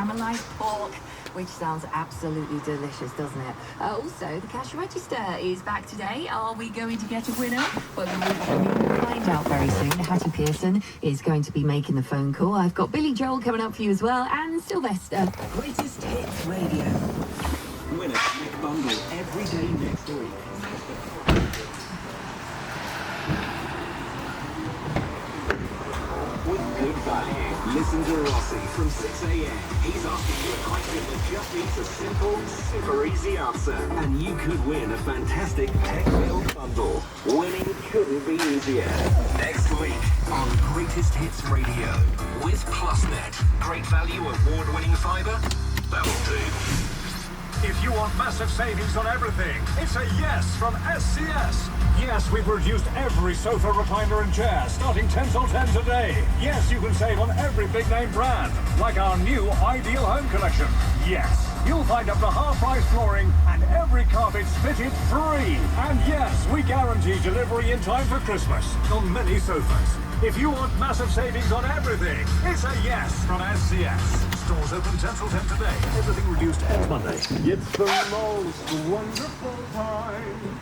caramelized pork, which sounds absolutely delicious, doesn't it? Also, the cash register is back today. Are we going to get a winner? Well, we'll find out very soon. Hattie Pearson is going to be making the phone call. I've got Billy Joel coming up for you as well, and Sylvester. Greatest Hits Radio. Win a Mac bundle every day next week. With good value, listen to Rossi from 6 a.m. He's asking you a question that just needs a simple, super easy answer. And you could win a fantastic tech-filled bundle. Winning couldn't be easier. Next week on Greatest Hits Radio with PlusNet. Great value, award-winning fibre? That'll do. If you want massive savings on everything, it's a yes from SCS. Yes, we've reduced every sofa, recliner and chair, starting 10 till 10 today. Yes, you can save on every big name brand, like our new Ideal Home collection. Yes, you'll find up to half-price flooring and every carpet fitted free. And yes, we guarantee delivery in time for Christmas on many sofas. If you want massive savings on everything, it's a yes from SCS. Stores open 10 till 10 today. Everything reduced every Monday. It's the most wonderful time